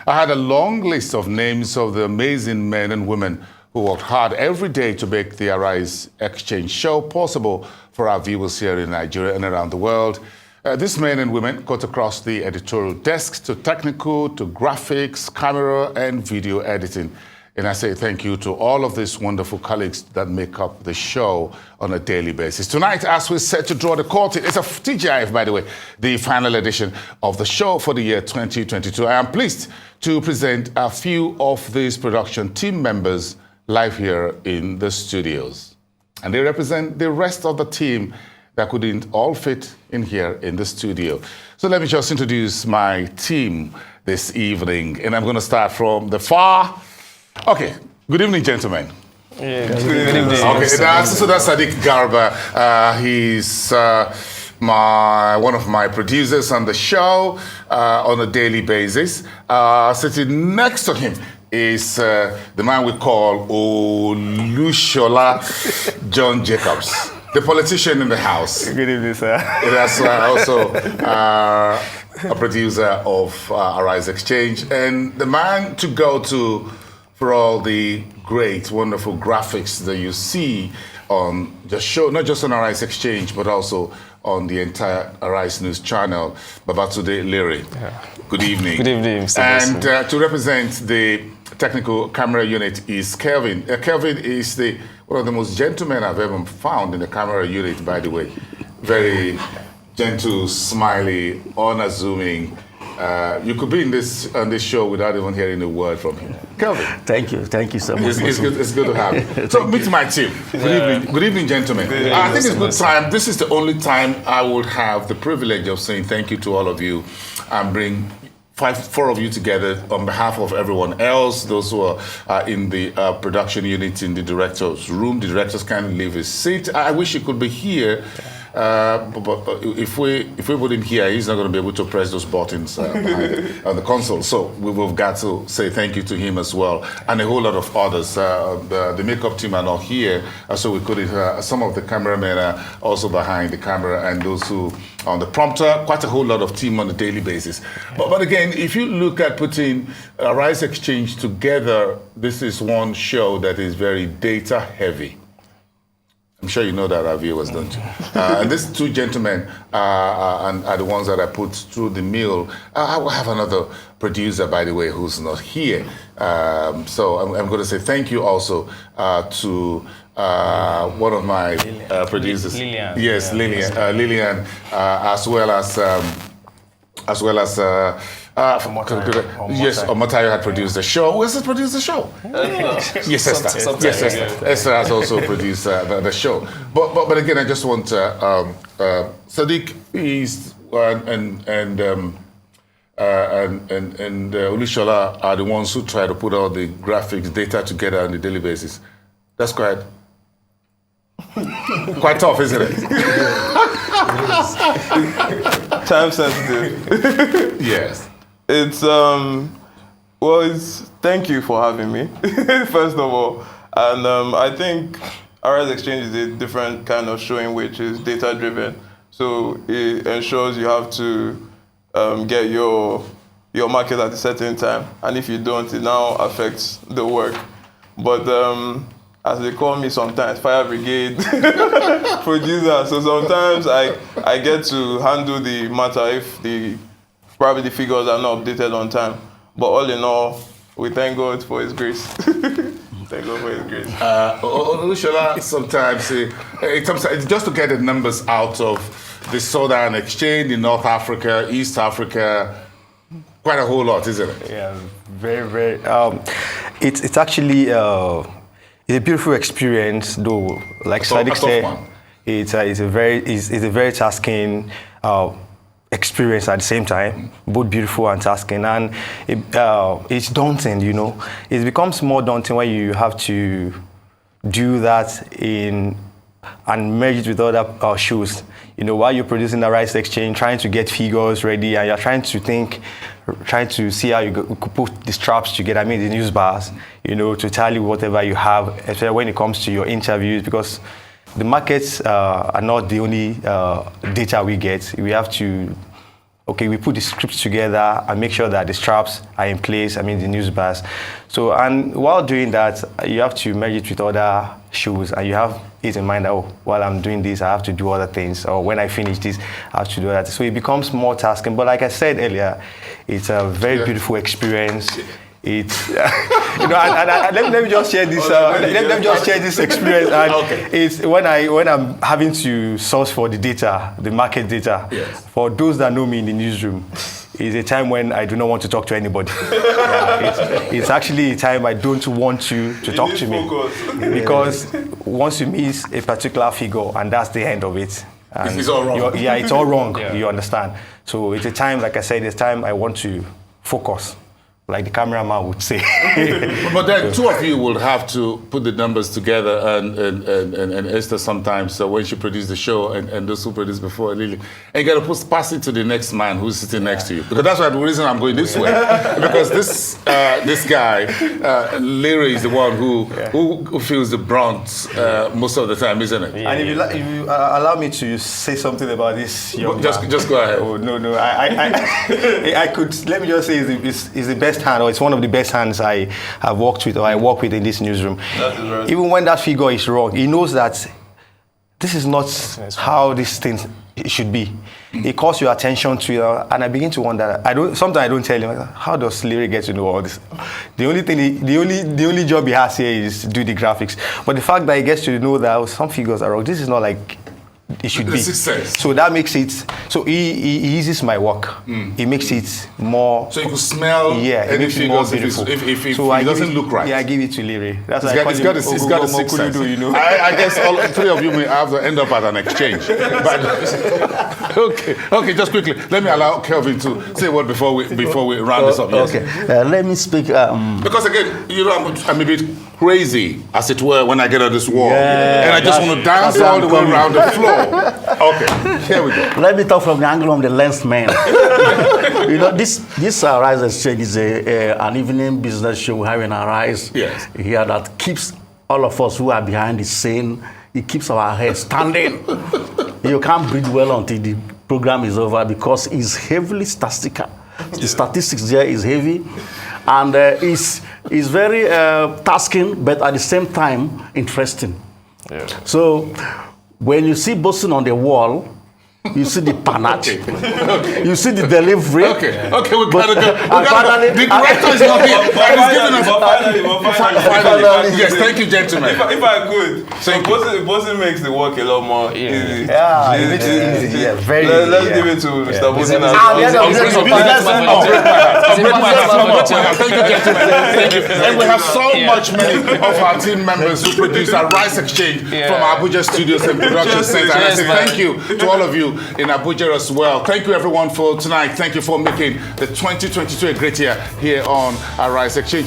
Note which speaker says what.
Speaker 1: I had a long list of names of the amazing men and women who worked hard every day to make the Arise Exchange show possible for our viewers here in Nigeria and around the world. These men and women cut across the editorial desks to technical, to graphics, camera, and video editing. And I say thank you to all of these wonderful colleagues that make up the show on a daily basis. Tonight, as we're set to draw the curtain, it's a TGIF, by the way, the final edition of the show for the year 2022. I am pleased to present a few of these production team members live here in the studios. And they represent the rest of the team that couldn't all fit in here in the studio. So let me just introduce my team this evening. And I'm going to start from the far. Okay, good evening, gentlemen.
Speaker 2: Yeah, good evening.
Speaker 1: Okay, that's Sadiq Garba. He's one of my producers on the show on a daily basis. Sitting next to him is the man we call Olushola John Jacobs, the politician in the house.
Speaker 2: Good evening, sir.
Speaker 1: That's also a producer of Arise Exchange and the man to go to for all the great, wonderful graphics that you see on the show, not just on Arise Exchange, but also on the entire Arise News channel, Babatunde Lere. Yeah. Good evening.
Speaker 2: Good evening, Mr.
Speaker 1: And to represent the technical camera unit is Kelvin. Kelvin is one of the most gentlemen I've ever found in the camera unit, by the way. Very gentle, smiley, unassuming. You could be on this show without even hearing a word from him. Kelvin.
Speaker 3: Thank you so much.
Speaker 1: It's good to have you. So meet my team. Good evening, gentlemen. I think it's a good time. This is the only time I will have the privilege of saying thank you to all of you and bring four of you together on behalf of everyone else, those who are in the production unit in the director's room. The directors can't leave his seat. I wish he could be here. But if we put him here, he's not going to be able to press those buttons behind on the console. So we've got to say thank you to him as well, and a whole lot of others. The makeup team are not here, so we could some of the cameramen are also behind the camera, and those who on the prompter. Quite a whole lot of team on a daily basis. But again, if you look at putting Arise Exchange together, this is one show that is very data heavy. I'm sure you know that, our viewers, don't you? And these two gentlemen are the ones that I put through the mill. I will have another producer, by the way, who's not here. So I'm going to say thank you also to one of my producers.
Speaker 2: Lillian.
Speaker 1: Yes, yeah. Lillian, as well as Omofaye had produced the show. Who else has produced the show? Yes, Esther. Yes, Esther. Esther has also produced the show. But again, I just want Sadiq is and Olushola are the ones who try to put all the graphics data together on a daily basis. That's quite tough, isn't it?
Speaker 4: Time sensitive.
Speaker 1: Yes.
Speaker 4: It's thank you for having me, first of all. And I think Arise Exchange is a different kind of showing, which is data driven. So it ensures you have to get your market at a certain time, and if you don't, it now affects the work. But as they call me sometimes, fire brigade producer. So sometimes I get to handle the matter if probably the figures are not updated on time. But all in all, we thank God for His grace. Thank God for His grace.
Speaker 1: Olushola, sometimes just to get the numbers out of the Southern Exchange in North Africa, East Africa, quite a whole lot, isn't it?
Speaker 3: Yeah, very, very. It's actually it's a beautiful experience, though. Like Sadiq said, it's a very tasking experience at the same time, both beautiful and tasking, and it's daunting. You know, it becomes more daunting when you have to do that and merge it with other shows. You know, while you're producing the Arise Exchange, trying to get figures ready, and you're trying to see how you could put the straps together, I mean the news bars, you know, to tally whatever you have, especially when it comes to your interviews, because the markets are not the only data we get. We have to okay, we put the scripts together and make sure that the straps are in place, I mean the news bars. So, and while doing that, you have to merge it with other shows, and you have it in mind that, oh, while I'm doing this, I have to do other things, or when I finish this, I have to do that. So it becomes more tasking. But like I said earlier, it's a very beautiful experience. It's, let me just share this. Let me just share this experience. And it's when I'm having to source for the data, the market data.
Speaker 1: Yes.
Speaker 3: For those that know me in the newsroom, it's a time when I do not want to talk to anybody. It's actually a time I don't want you to talk to me, because once you miss a particular figure, and that's the end of it.
Speaker 1: It's all wrong.
Speaker 3: It's all wrong. You understand? So it's a time, like I said, it's time I want to focus, like the cameraman would say.
Speaker 1: But then two of you will have to put the numbers together, and Esther sometimes, so when she produced the show, and those who produced before, Lily, and you got to pass it to the next man who's sitting next to you. Because that's why the reason I'm going this way. Because this guy, Larry, is the one who feels the brunt most of the time, isn't it?
Speaker 3: And if you allow me to say something about this young man.
Speaker 1: Just go ahead.
Speaker 3: Oh, no. I could, let me just say it's the best hand, or it's one of the best hands I have worked with, or I work with in this newsroom. Even when that figure is wrong, he knows that this is not how this thing should be. It calls your attention to it, and I begin to wonder. Sometimes I don't tell him, how does Larry get to know all this? The only job he has here is do the graphics. But the fact that he gets to know that some figures are wrong, this is not like it should be. So that makes it, so he eases my work. He makes it more.
Speaker 1: So you can smell any figures if he doesn't look right.
Speaker 3: Yeah, I give it to Larry. That's
Speaker 1: He's got a sixth sense.
Speaker 3: You know?
Speaker 1: I guess all three of you may have to end up at an exchange. But okay, just quickly, let me allow Kelvin to say what before we round this up. Yes.
Speaker 5: Okay, let me speak.
Speaker 1: Because again, I'm a bit crazy, as it were, when I get on this wall, and I just want to dance all the way around the floor. Okay, here we go.
Speaker 5: Let me talk from the angle of the lensman. This Rise Exchange is an evening business show we have in Arise here that keeps all of us who are behind the scene. It keeps our head standing. You can't breathe well until the program is over, because it's heavily statistical. The statistics there is heavy, and it's very tasking, but at the same time interesting. So when you see Boason on the wall, you see the panache, you see the delivery.
Speaker 1: Okay, we gotta go. The director is not here. Finally. Yes, thank you, gentlemen.
Speaker 4: If I could, so Boason makes the work a lot more easy.
Speaker 3: Yeah, it makes it easy. Yeah, very easy.
Speaker 4: Let's give it to Mr. Boason.
Speaker 1: Thank you, gentlemen. Thank you. And we have so many of our team members who produce our Rice Exchange from our Abuja studios and production center. And I say thank you to all of you in Abuja as well. Thank you everyone for tonight. Thank you for making the 2022 a great year here on our Rice Exchange.